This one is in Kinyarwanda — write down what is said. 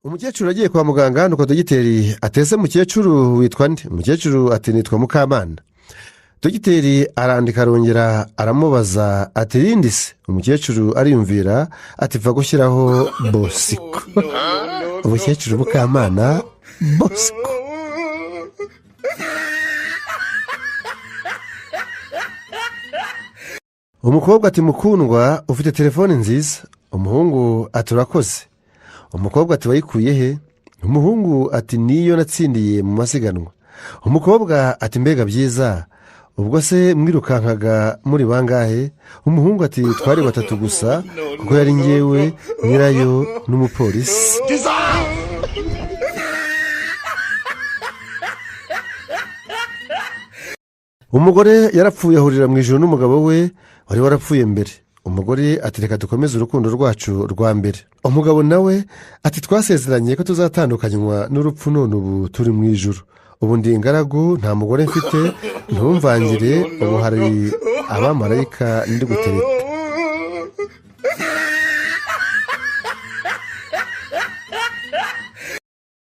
umukecuru agiye kwa muganga nuko dogiteri atese mukecuru witwa nde? Umukecuru ati nitwa Mukamana. Dogiteri arandika arongera aramubaza ati rindi se? Umukecuru ariyumvira ati va gushyiraho Bosiko. Umukecuru Mukamana Bosiko. Umukobwa ati mukundwa ufite telefone nziza. Umuhungu ati urakoze. Umukobwa ati wayikuye he? Umuhungu ati niyo natsindiye mu masiganwa. Umukobwa ati mbega byiza, ubwo se mwirukankaga muri bangahe? Umuhungu ati twari batatu gusa kuko yari ngewe, nyirayo n'umupolisi. Umugore yarapfuye ahurira mu ijoro n'umugabo we wari warapfuye mbere. Umugore ati reka dukomeze urukundo rwacu rwa mbere. Umugabo nawe ati twasezeranye ko tuzatandukanywa n'urupfu, none ubu turi mu ijoro. Ubu ndi ingaragu, nta mugore mfite, ntumvangire, ubu hari abamarayika ndi gutereta.